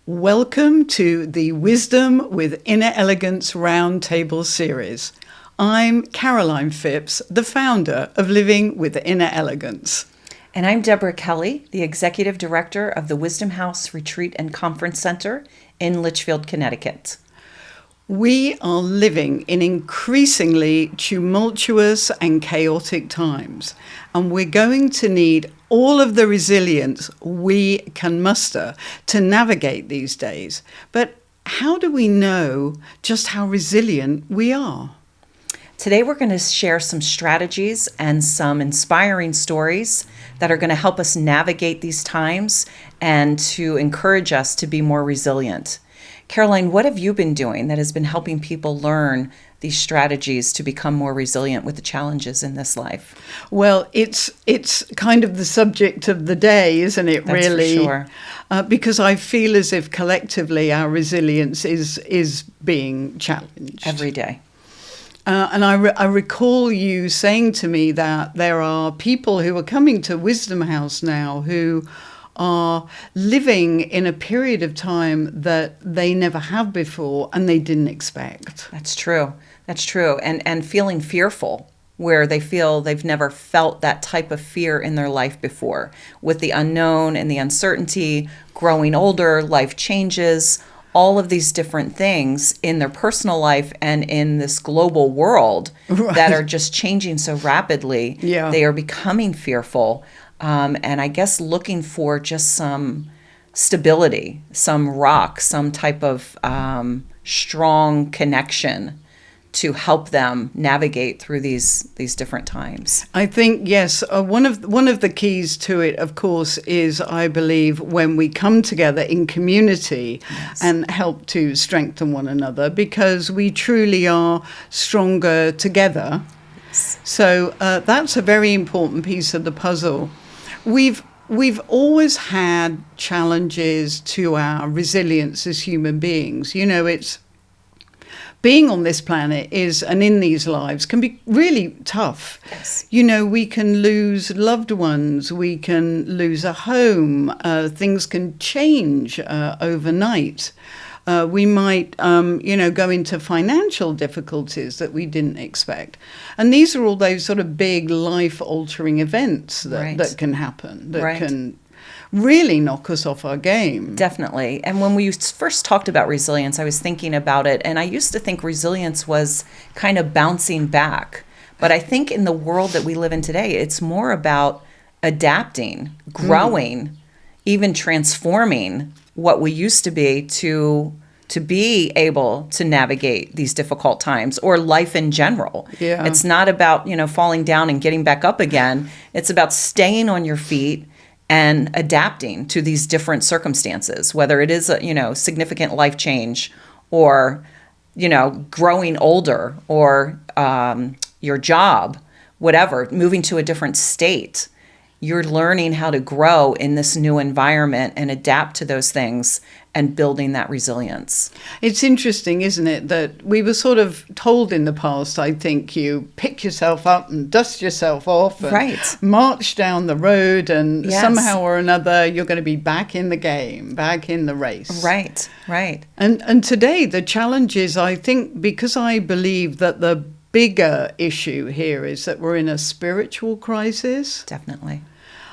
Welcome to the Wisdom with Inner Elegance Roundtable Series. I'm Caroline Phipps, the founder of Living with Inner Elegance. And I'm Deborah Kelly, the Executive Director of the Wisdom House Retreat and Conference Center in Litchfield, Connecticut. We are living in increasingly tumultuous and chaotic times, and we're going to need all of the resilience we can muster to navigate these days. But how do we know just how resilient we are? Today we're going to share some strategies and some inspiring stories that are going to help us navigate these times and to encourage us to be more resilient. Caroline, what have you been doing that has been helping people learn these strategies to become more resilient with the challenges in this life? Well, it's kind of the subject of the day, isn't it, That's really? for sure. Because I feel as if collectively our resilience is being challenged. Every day. And I recall you saying to me that there are people who are coming to Wisdom House now who are living in a period of time that they never have before and they didn't expect. That's true. That's true. And feeling fearful, where they feel they've never felt that type of fear in their life before, with the unknown and the uncertainty, growing older, life changes, all of these different things in their personal life and in this global world that are just changing so rapidly. Yeah. They are becoming fearful. And I guess looking for just some stability, some rock, some type of strong connection to help them navigate through these different times. I think, yes, one of the keys to it, of course, is, I believe, when we come together in community and help to strengthen one another, because we truly are stronger together. So that's a very important piece of the puzzle. We've always had challenges to our resilience as human beings. You know, it's being on this planet and in these lives can be really tough. Yes. You know, we can lose loved ones, we can lose a home, things can change overnight. We might, go into financial difficulties that we didn't expect. And these are all those sort of big life-altering events that can happen, that can really knock us off our game. Definitely. And when we first talked about resilience, I was thinking about it, and I used to think resilience was kind of bouncing back. But I think in the world that we live in today, it's more about adapting, growing, even transforming what we used to be to be able to navigate these difficult times, or life in general. Yeah. It's not about, falling down and getting back up again. It's about staying on your feet and adapting to these different circumstances, whether it is a, significant life change, or, growing older, or your job, whatever, moving to a different state. You're learning how to grow in this new environment and adapt to those things and building that resilience. It's interesting, isn't it, that we were sort of told in the past, I think, you pick yourself up and dust yourself off and march down the road, and somehow or another you're going to be back in the game, back in the race. Right. And today the challenge is, I think, because I believe that the bigger issue here is that we're in a spiritual crisis. Definitely.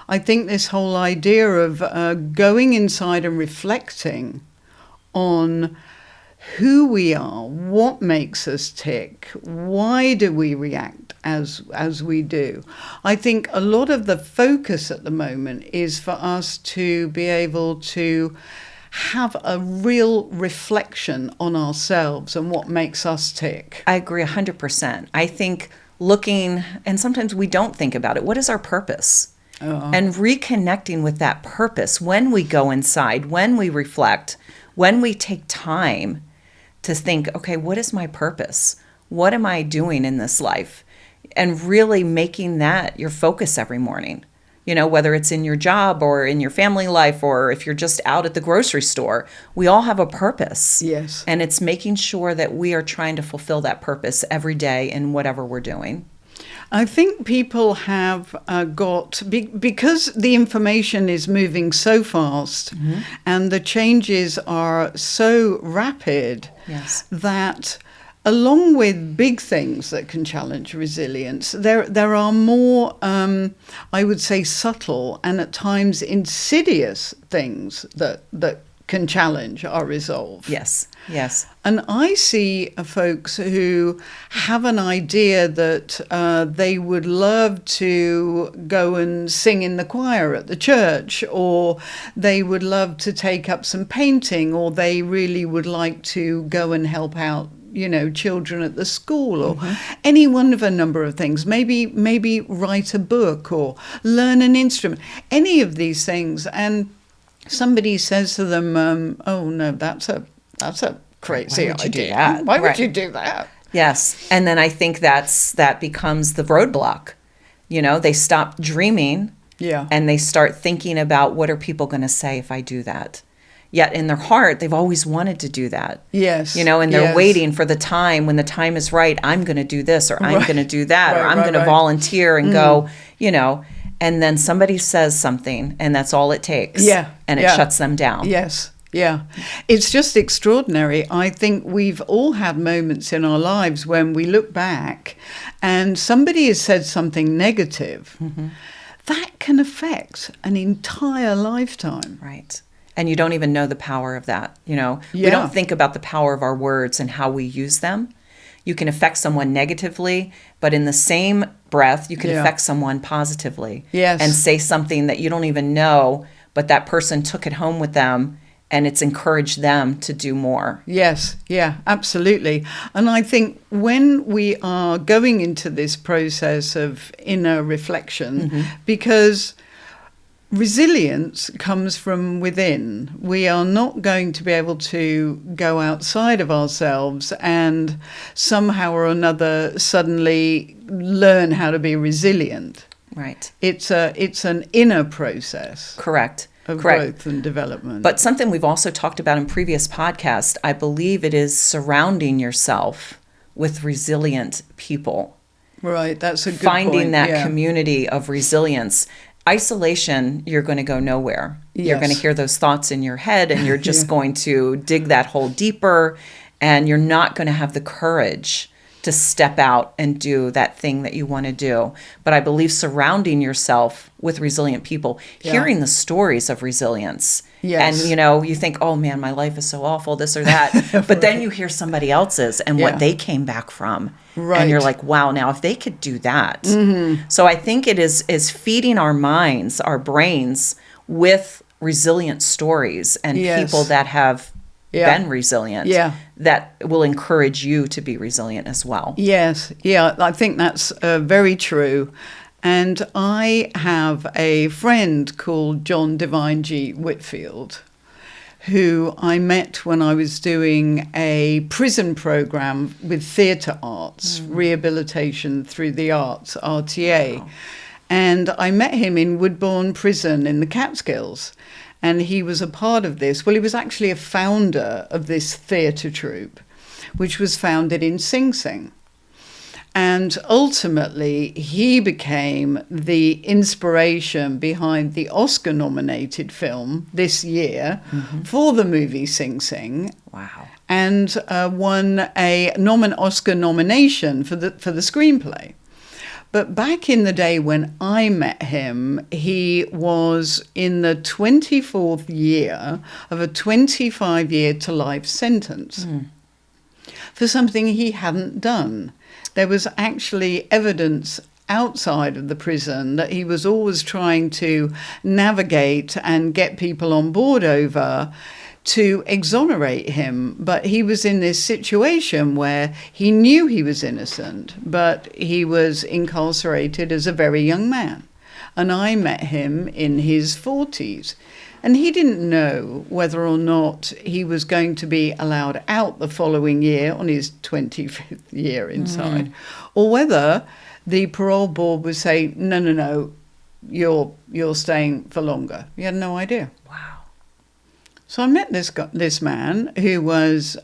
I think this whole idea of going inside and reflecting on who we are, what makes us tick, why do we react as we do. I think a lot of the focus at the moment is for us to be able to have a real reflection on ourselves and what makes us tick. I agree 100%. I think looking, and sometimes we don't think about it, what is our purpose? And reconnecting with that purpose when we go inside, when we reflect, when we take time to think, okay, what is my purpose? What am I doing in this life? And really making that your focus every morning. Whether it's in your job or in your family life, or if you're just out at the grocery store, we all have a purpose. Yes. And it's making sure that we are trying to fulfill that purpose every day in whatever we're doing. I think people have because the information is moving so fast and the changes are so rapid that along with big things that can challenge resilience, there are more, I would say, subtle and at times insidious things that can challenge our resolve. Yes. And I see folks who have an idea that they would love to go and sing in the choir at the church, or they would love to take up some painting, or they really would like to go and help out, children at the school, or any one of a number of things. Maybe write a book or learn an instrument, any of these things. And somebody says to them, "Oh no, that's a crazy idea. Why would you do that?" Yes, and then I think that becomes the roadblock. They stop dreaming, and they start thinking about, what are people going to say if I do that? Yet in their heart, they've always wanted to do that. Yes. And they're waiting for the time when the time is right. I'm going to do this, or I'm going to do that, or I'm going to volunteer and go. And then somebody says something, and that's all it takes. And it shuts them down. Yes. Yeah. It's just extraordinary. I think we've all had moments in our lives when we look back and somebody has said something negative. That can affect an entire lifetime. Right. And you don't even know the power of that. We don't think about the power of our words and how we use them. You can affect someone negatively, but in the same breath, you can affect someone positively. Yes. And say something that you don't even know, but that person took it home with them, and it's encouraged them to do more. Yes, yeah, absolutely. And I think when we are going into this process of inner reflection, because resilience comes from within. We are not going to be able to go outside of ourselves and somehow or another suddenly learn how to be resilient. Right. It's an inner process. Correct. Of growth and development. But something we've also talked about in previous podcasts, I believe it is surrounding yourself with resilient people. Right, that's a good Finding point. that community of resilience. Isolation, you're going to go nowhere. Yes. You're going to hear those thoughts in your head, and you're just going to dig that hole deeper, and you're not going to have the courage to step out and do that thing that you want to do. But I believe surrounding yourself with resilient people, hearing the stories of resilience. Yes. And, you think, oh, man, my life is so awful, this or that. But then you hear somebody else's and what they came back from. Right. And you're like, wow, now if they could do that. So I think it is feeding our minds, our brains, with resilient stories and people that have been resilient that will encourage you to be resilient as well. Yes, I think that's very true. And I have a friend called John Divine G. Whitfield, who I met when I was doing a prison program with theatre arts, rehabilitation through the arts, RTA. Wow. And I met him in Woodbourne Prison in the Catskills. And he was a part of this. Well, he was actually a founder of this theatre troupe, which was founded in Sing Sing. And ultimately, he became the inspiration behind the Oscar-nominated film this year for the movie Sing Sing. Wow. And won an Oscar nomination for the screenplay. But back in the day when I met him, he was in the 24th year of a 25-year to life sentence for something he hadn't done. There was actually evidence outside of the prison that he was always trying to navigate and get people on board over to exonerate him. But he was in this situation where he knew he was innocent, but he was incarcerated as a very young man. And I met him in his 40s. And he didn't know whether or not he was going to be allowed out the following year on his 25th year inside, or whether the parole board would say, no, you're staying for longer. He had no idea. Wow. So I met this man who was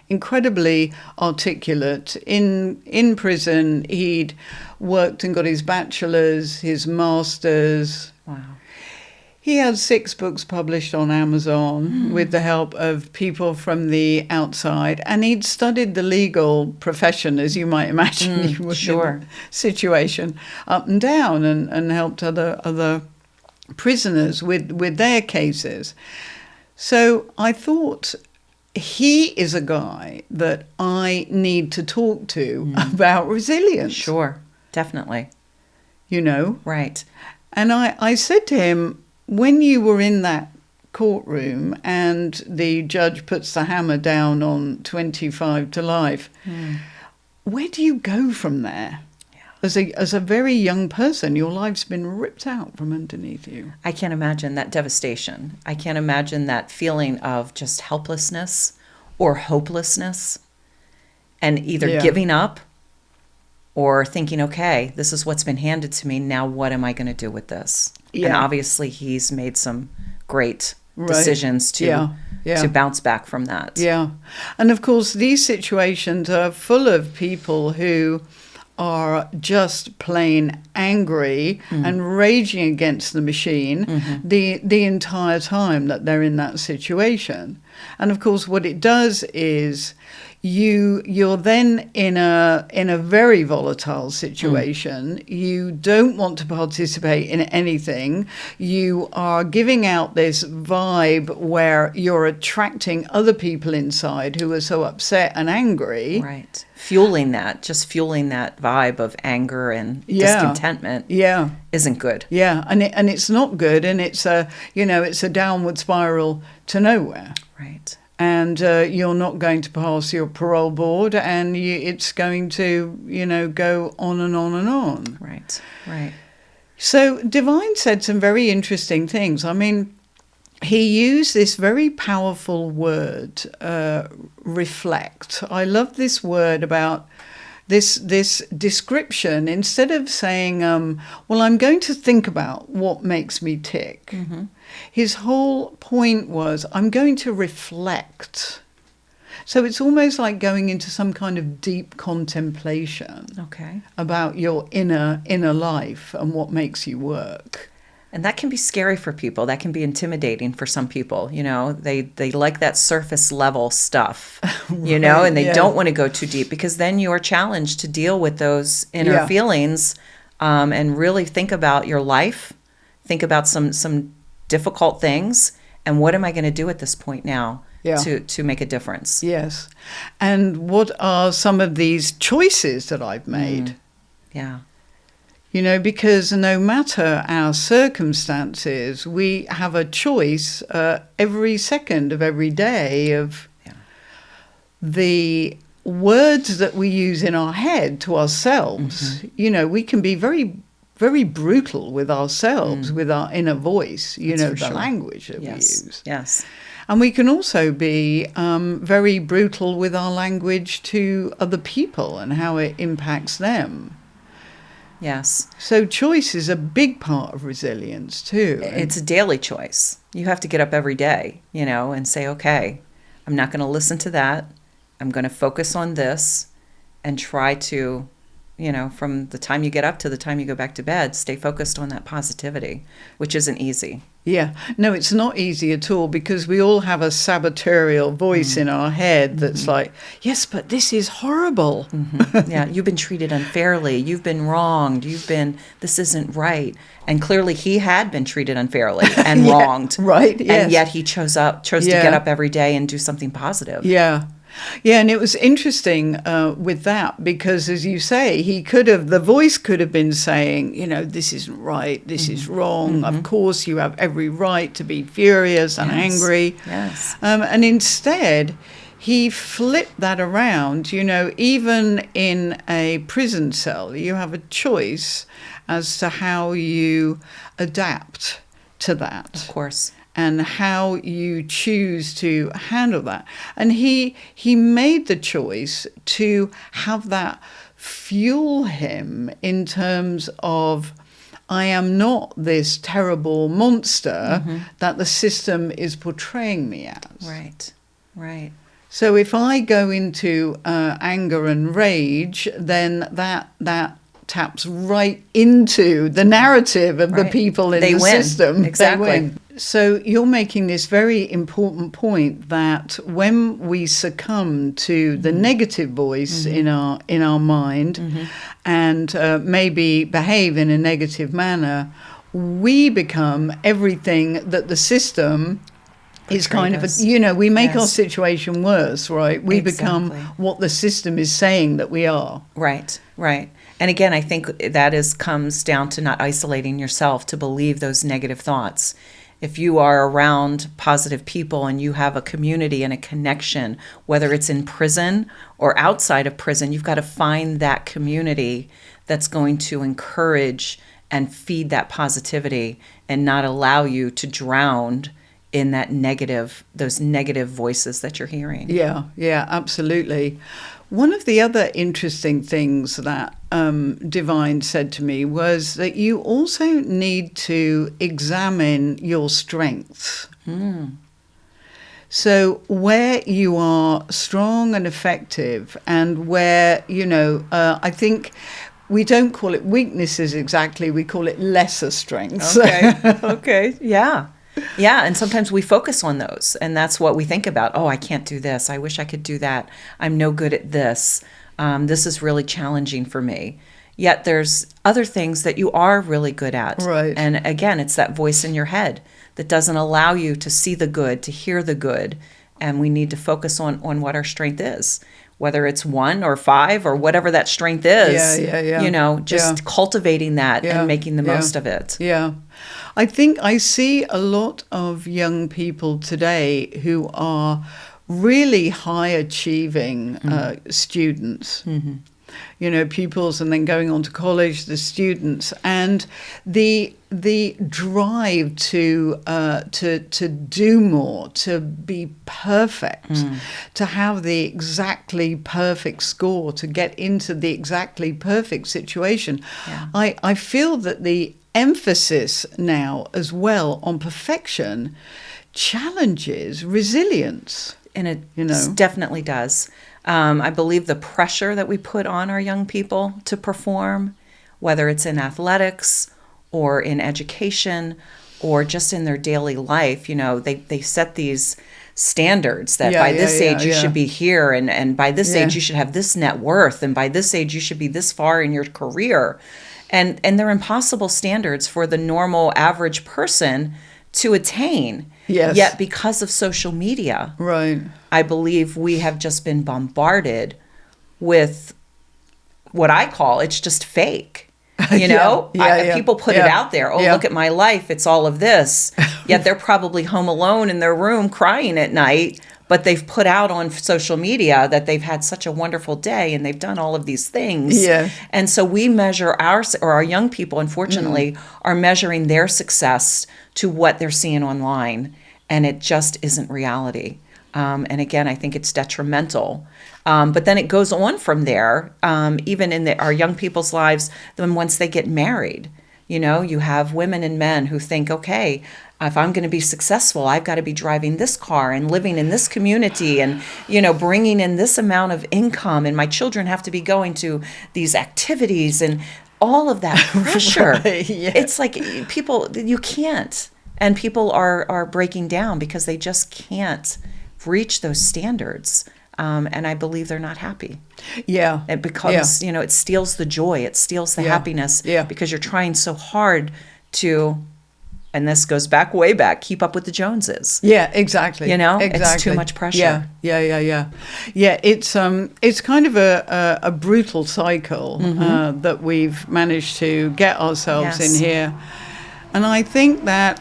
incredibly articulate. In prison, he'd worked and got his bachelor's, his master's. Wow. He had 6 books published on Amazon with the help of people from the outside. And he'd studied the legal profession, as you might imagine he would sure. in the situation, up and down, and helped other prisoners with their cases. So I thought, he is a guy that I need to talk to about resilience. Sure, definitely. You know? Right. And I said to him, when you were in that courtroom and the judge puts the hammer down on 25 to life, where do you go from there? Yeah. As a very young person, your life's been ripped out from underneath you. I can't imagine that devastation. I can't imagine that feeling of just helplessness or hopelessness, and either giving up or thinking, okay, this is what's been handed to me. Now what am I going to do with this? Yeah. And obviously he's made some great decisions to bounce back from that. Yeah. And of course, these situations are full of people who are just plain angry and raging against the machine the entire time that they're in that situation. And of course, what it does is you're then in a very volatile situation. You don't want to participate in anything. You are giving out this vibe where you're attracting other people inside who are so upset and angry. Right. Fueling that vibe of anger and discontentment isn't good. Yeah, and it's not good, and it's a downward spiral to nowhere. Right. And you're not going to pass your parole board, and it's going to, go on and on and on. Right, right. So Divine said some very interesting things. I mean, he used this very powerful word, reflect. I love this word about this description. Instead of saying, well, I'm going to think about what makes me tick. His whole point was, I'm going to reflect. So it's almost like going into some kind of deep contemplation about your inner life and what makes you work. And that can be scary for people. That can be intimidating for some people. They like that surface level stuff, and they don't want to go too deep, because then you are challenged to deal with those inner feelings and really think about your life, think about some difficult things, and what am I going to do at this point now to make a difference? Yes. And what are some of these choices that I've made? Yeah. Because no matter our circumstances, we have a choice every second of every day of the words that we use in our head to ourselves. We can be very, very brutal with ourselves, with our inner voice, the language that we use. Yes. And we can also be very brutal with our language to other people and how it impacts them. Yes. So choice is a big part of resilience too. It's a daily choice. You have to get up every day, and say, okay, I'm not going to listen to that. I'm going to focus on this and try to, from the time you get up to the time you go back to bed, stay focused on that positivity, which isn't easy. Yeah. No, it's not easy at all, because we all have a saboteur voice in our head that's like, yes, but this is horrible. Yeah, you've been treated unfairly. You've been wronged. This isn't right. And clearly he had been treated unfairly and wronged. Right, yes. And yet he chose to get up every day and do something positive. Yeah. Yeah, and it was interesting with that, because, as you say, the voice could have been saying, this isn't right, this is wrong. Of course, you have every right to be furious and angry. Yes. And instead, he flipped that around. Even in a prison cell, you have a choice as to how you adapt to that. Of course. And how you choose to handle that. And he made the choice to have that fuel him in terms of I am not this terrible monster that the system is portraying me as. Right, right. So if I go into anger and rage, then that taps right into the narrative of the people in the system. Exactly. They win. So you're making this very important point that when we succumb to the negative voice in our mind and maybe behave in a negative manner, we become everything that the system is kind of, we make our situation worse, right? We become what the system is saying that we are. Right, right. And again, I think that comes down to not isolating yourself to believe those negative thoughts. If you are around positive people and you have a community and a connection, whether it's in prison or outside of prison, you've got to find that community that's going to encourage and feed that positivity and not allow you to drown in those negative voices that you're hearing. Yeah, absolutely. One of the other interesting things that Divine said to me was that you also need to examine your strengths. So where you are strong and effective and where, I think we don't call it weaknesses exactly, we call it lesser strengths. Okay, yeah. Yeah, and sometimes we focus on those, and that's what we think about. Oh, I can't do this. I wish I could do that. I'm no good at this. This is really challenging for me. Yet there's other things that you are really good at. Right. And again, it's that voice in your head that doesn't allow you to see the good, to hear the good, and we need to focus on what our strength is. Whether it's 1 or 5 or whatever that strength is, just cultivating that and making the most of it. Yeah. I think I see a lot of young people today who are really high achieving students. Pupils, and then going on to college, the students, and the drive to do more, to be perfect, to have the exactly perfect score, to get into the exactly perfect situation. Yeah. I feel that the emphasis now as well on perfection challenges resilience. And it definitely does. I believe the pressure that we put on our young people to perform, whether it's in athletics or in education or just in their daily life, they set these standards that by this age you should be here, and by this age you should have this net worth, and by this age you should be this far in your career. And they're impossible standards for the normal average person to attain. Yes. Yet because of social media, right, I believe we have just been bombarded with what I call it's just fake. People put it out there. Oh, look at my life. It's all of this. Yet they're probably home alone in their room crying at night, but they've put out on social media that they've had such a wonderful day and they've done all of these things. Yeah. And so we measure our young people, unfortunately, are measuring their success to what they're seeing online, and it just isn't reality. And again, I think it's detrimental. But then it goes on from there, even in our young people's lives, then once they get married. You have women and men who think, okay, if I'm going to be successful, I've got to be driving this car and living in this community and, bringing in this amount of income, and my children have to be going to these activities and all of that pressure. Right, yeah. It's like people, you can't. And people are breaking down because they just can't reach those standards. And I believe they're not happy. Yeah. It becomes, it steals the joy. It steals the happiness because you're trying so hard to, and this goes way back, keep up with the Joneses. Yeah, exactly. Exactly. It's too much pressure. Yeah, it's kind of a brutal cycle that we've managed to get ourselves in here. And I think that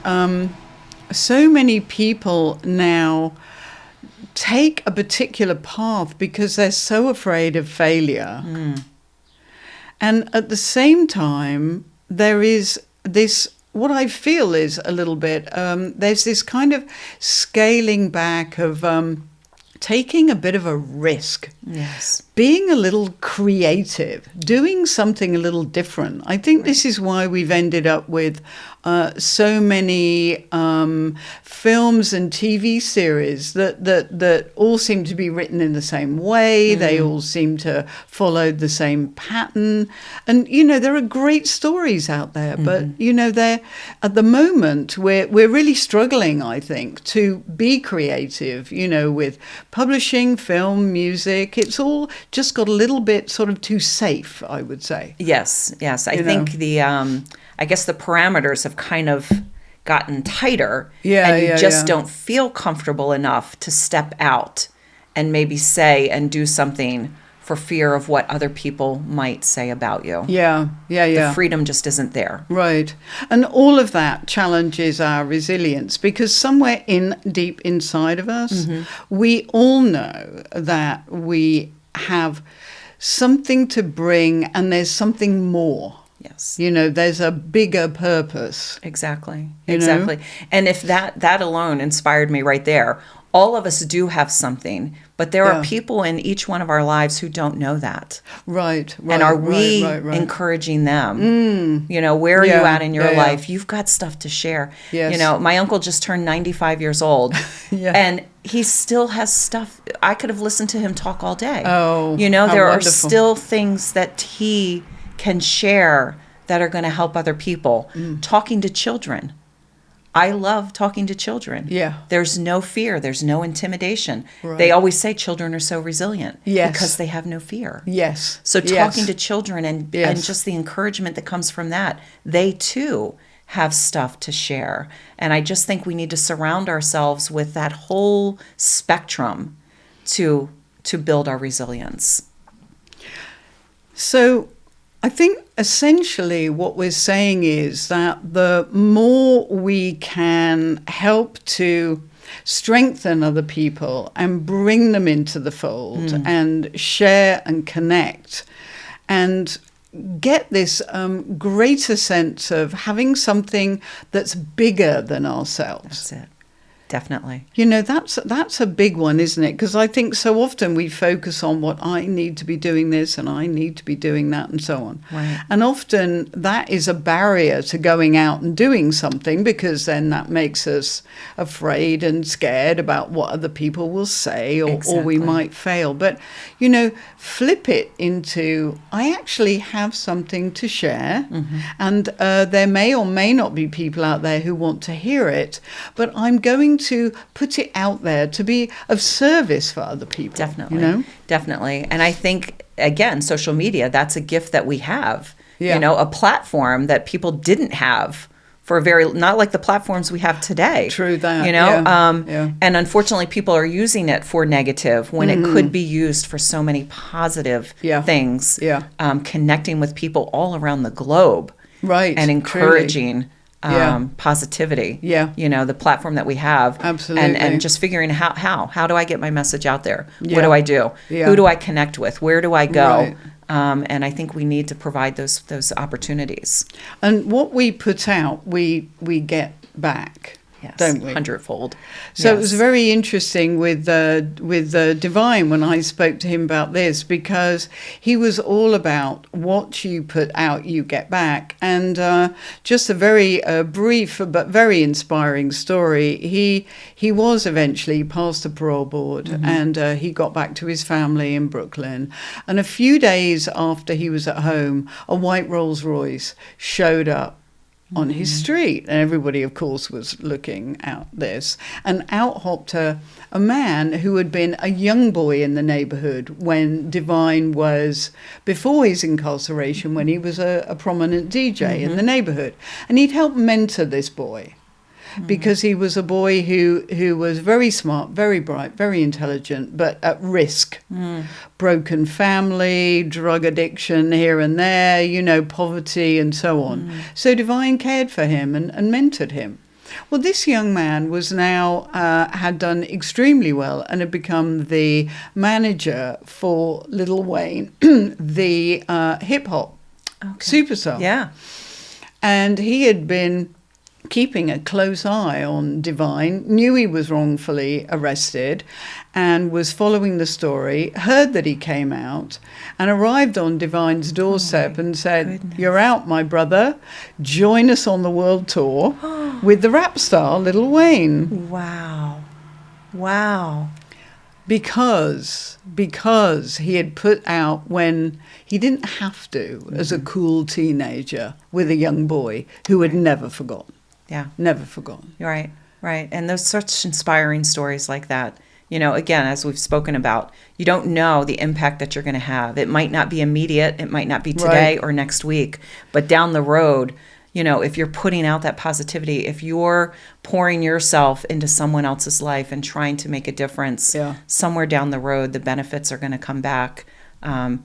so many people now take a particular path because they're so afraid of failure. And at the same time, there is this, what I feel is a little bit, there's this kind of scaling back of taking a bit of a risk Yes. Being a little creative, doing something a little different. I think this is why we've ended up with so many films and TV series that all seem to be written in the same way. They all seem to follow the same pattern. And, you know, there are great stories out there, but, you know, they're at the moment we're really struggling, I think, to be creative, you know, with publishing, film, music. It's all just got a little bit sort of too safe, I would say. Yes. I think I guess the parameters have kind of gotten tighter, and you just don't feel comfortable enough to step out and maybe say and do something for fear of what other people might say about you. The freedom just isn't there. Right. And all of that challenges our resilience, because somewhere deep inside of us, we all know that we have something to bring, and there's something more. Yes. You know, there's a bigger purpose. Exactly. You know? And if that alone inspired me right there, all of us do have something, but there are people in each one of our lives who don't know that. Right. And are we encouraging them? You know, where are you at in your life? You've got stuff to share. Yes. You know, my uncle just turned 95 years old, and he still has stuff. I could have listened to him talk all day. Oh, you know, there wonderful. are still things that he can share that are going to help other people. Talking to children. I love talking to children. Yeah. There's no fear. There's no intimidation. Right. They always say children are so resilient. Yes. Because they have no fear. Yes. So talking to children and just the encouragement that comes from that, they too have stuff to share. And I just think we need to surround ourselves with that whole spectrum to build our resilience. So I think essentially what we're saying is that the more we can help to strengthen other people and bring them into the fold and share and connect and get this greater sense of having something that's bigger than ourselves. That's it. Definitely. You know, that's a big one, isn't it? Because I think so often we focus on what I need to be doing this and I need to be doing that and so on. Right. And often that is a barrier to going out and doing something, because then that makes us afraid and scared about what other people will say, or we might fail. But, you know, flip it into, I actually have something to share, and there may or may not be people out there who want to hear it, but I'm going to put it out there to be of service for other people. Definitely. You know? Definitely. And I think, again, social media, that's a gift that we have. Yeah. You know, a platform that people didn't have for not like the platforms we have today. True that. You know, and unfortunately people are using it for negative when it could be used for so many positive things. Connecting with people all around the globe. Right. And encouraging positivity. You know, the platform that we have. Absolutely. And just figuring how do I get my message out there? What do I do? Who do I connect with? Where do I go? Right. And I think we need to provide those opportunities. And what we put out, we get back. Yes, don't we? 100-fold. So it was very interesting with Divine when I spoke to him about this, because he was all about what you put out, you get back. And just a very brief but very inspiring story. He was eventually passed the parole board, and he got back to his family in Brooklyn. And a few days after he was at home, a white Rolls Royce showed up on his street, and everybody of course was looking at this, and out hopped a man who had been a young boy in the neighborhood when Divine was, before his incarceration, when he was a prominent DJ in the neighborhood, and he'd helped mentor this boy. Because he was a boy who was very smart, very bright, very intelligent, but at risk. Broken family, drug addiction here and there, you know, poverty and so on. So Divine cared for him and mentored him. Well, this young man was now, had done extremely well and had become the manager for Lil Wayne, the hip-hop superstar. Yeah. And he had been keeping a close eye on Divine, knew he was wrongfully arrested and was following the story, heard that he came out and arrived on Divine's doorstep and said, "You're out, my brother. Join us on the world tour with the rap star Lil Wayne." Wow. Wow. Because he had put out, when he didn't have to, as a cool teenager with a young boy who had never forgotten. Yeah. Never forgotten. Right, right. And there's such inspiring stories like that. You know, again, as we've spoken about, you don't know the impact that you're going to have. It might not be immediate. It might not be today or next week. But down the road, you know, if you're putting out that positivity, if you're pouring yourself into someone else's life and trying to make a difference, somewhere down the road, the benefits are going to come back. You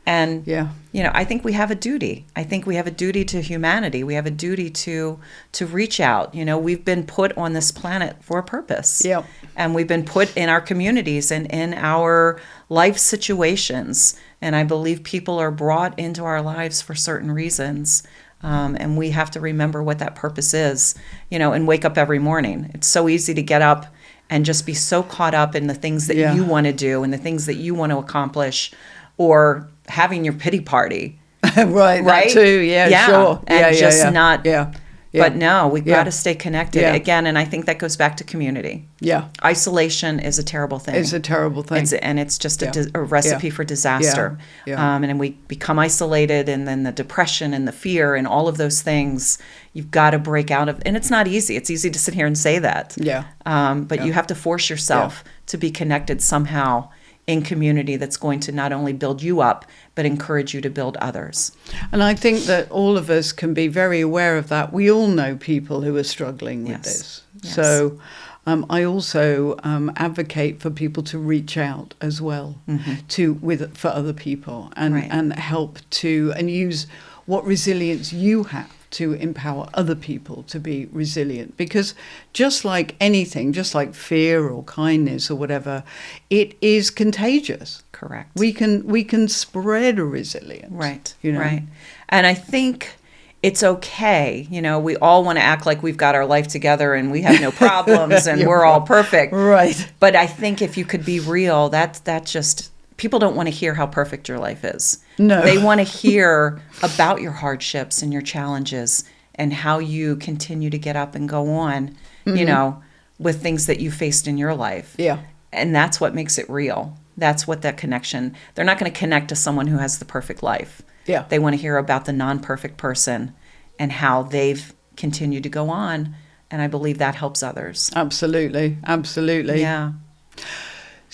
know, I think we have a duty. I think we have a duty to humanity. We have a duty to reach out. You know, we've been put on this planet for a purpose. Yep. And we've been put in our communities and in our life situations. And I believe people are brought into our lives for certain reasons. And we have to remember what that purpose is, you know, and wake up every morning. It's so easy to get up and just be so caught up in the things that you want to do and the things that you want to accomplish, or having your pity party. Right, that too, sure. And not. Yeah. But no, we've got to stay connected again. And I think that goes back to community. Yeah. Isolation is a terrible thing. It's a terrible thing. It's just a recipe for disaster. And then we become isolated, and then the depression and the fear and all of those things, you've got to break out of. And it's not easy. It's easy to sit here and say that. But you have to force yourself to be connected somehow in community that's going to not only build you up, but encourage you to build others. And I think that all of us can be very aware of that. We all know people who are struggling with this. Yes. So I also advocate for people to reach out as well for other people and help to and use what resilience you have to empower other people to be resilient. Because just like anything, just like fear or kindness or whatever, it is contagious. Correct. We can spread a resilience. Right. You know? Right. And I think it's okay. You know, we all want to act like we've got our life together and we have no problems and we're all perfect. Right. But I think if you could be real, that just, people don't want to hear how perfect your life is. No. They want to hear about your hardships and your challenges and how you continue to get up and go on, you know, with things that you faced in your life. Yeah. And that's what makes it real. That's what that connection, they're not going to connect to someone who has the perfect life. Yeah. They want to hear about the non-perfect person and how they've continued to go on. And I believe that helps others. Absolutely. Absolutely. Yeah.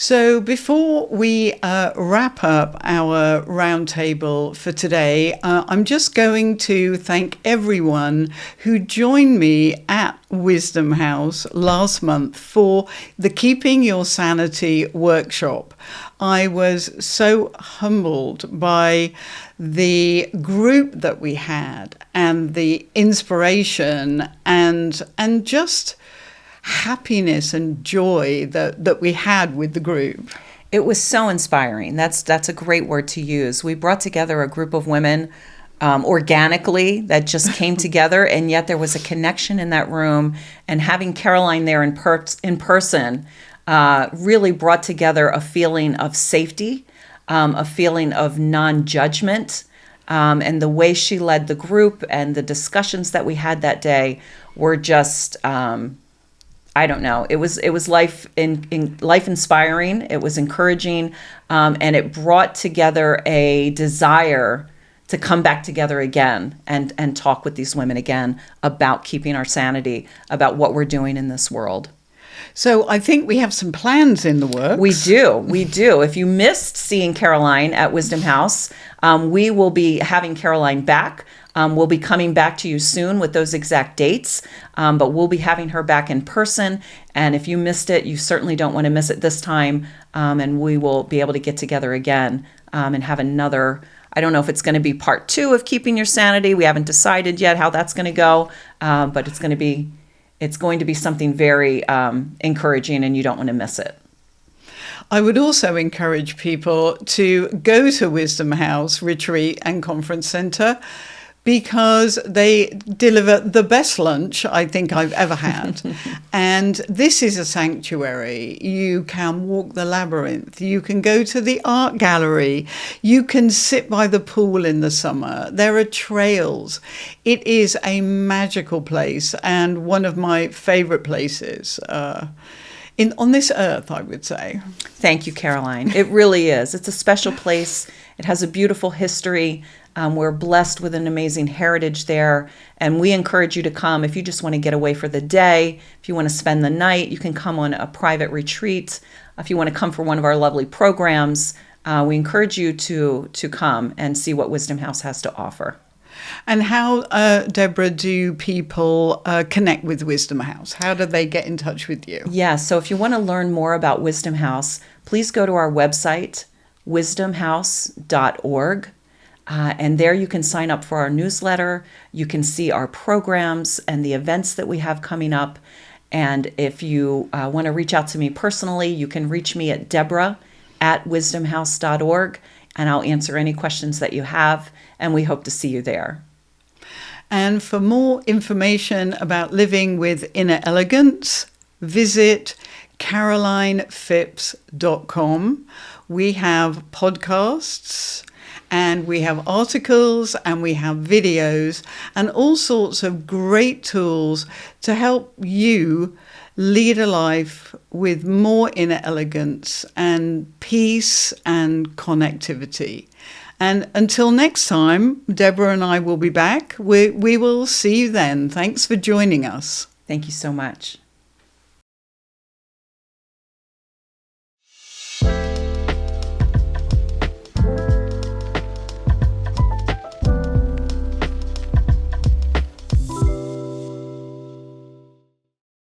So before we wrap up our roundtable for today, I'm just going to thank everyone who joined me at Wisdom House last month for the Keeping Your Sanity workshop. I was so humbled by the group that we had and the inspiration and just happiness and joy that we had with the group. It was so inspiring. That's a great word to use. We brought together a group of women organically that just came together, and yet there was a connection in that room. And having Caroline there in person really brought together a feeling of safety, a feeling of non-judgment, and the way she led the group and the discussions that we had that day were just I don't know. It was life inspiring. It was encouraging, and it brought together a desire to come back together again and talk with these women again about keeping our sanity, about what we're doing in this world. So I think we have some plans in the works. We do. If you missed seeing Caroline at Wisdom House, we will be having Caroline back. We'll be coming back to you soon with those exact dates, but we'll be having her back in person. And if you missed it, you certainly don't want to miss it this time. And we will be able to get together again and have another, I don't know if it's going to be part 2 of Keeping Your Sanity. We haven't decided yet how that's going to go, but it's going to be something very encouraging, and you don't want to miss it. I would also encourage people to go to Wisdom House Retreat and Conference Center, because they deliver the best lunch I think I've ever had. And this is a sanctuary. You can walk the labyrinth. You can go to the art gallery. You can sit by the pool in the summer. There are trails. It is a magical place and one of my favorite places on this earth, I would say. Thank you, Caroline. It really is. It's a special place. It has a beautiful history. We're blessed with an amazing heritage there, and we encourage you to come. If you just want to get away for the day, if you want to spend the night, you can come on a private retreat. If you want to come for one of our lovely programs, we encourage you to come and see what Wisdom House has to offer. And how, Deborah, do people connect with Wisdom House? How do they get in touch with you? Yeah, so if you want to learn more about Wisdom House, please go to our website, wisdomhouse.org. And there you can sign up for our newsletter. You can see our programs and the events that we have coming up. And if you want to reach out to me personally, you can reach me at deborah@wisdomhouse.org, and I'll answer any questions that you have. And we hope to see you there. And for more information about living with inner elegance, visit carolinephipps.com. We have podcasts, and we have articles, and we have videos, and all sorts of great tools to help you lead a life with more inner elegance and peace and connectivity. And until next time, Deborah and I will be back. We will see you then. Thanks for joining us. Thank you so much.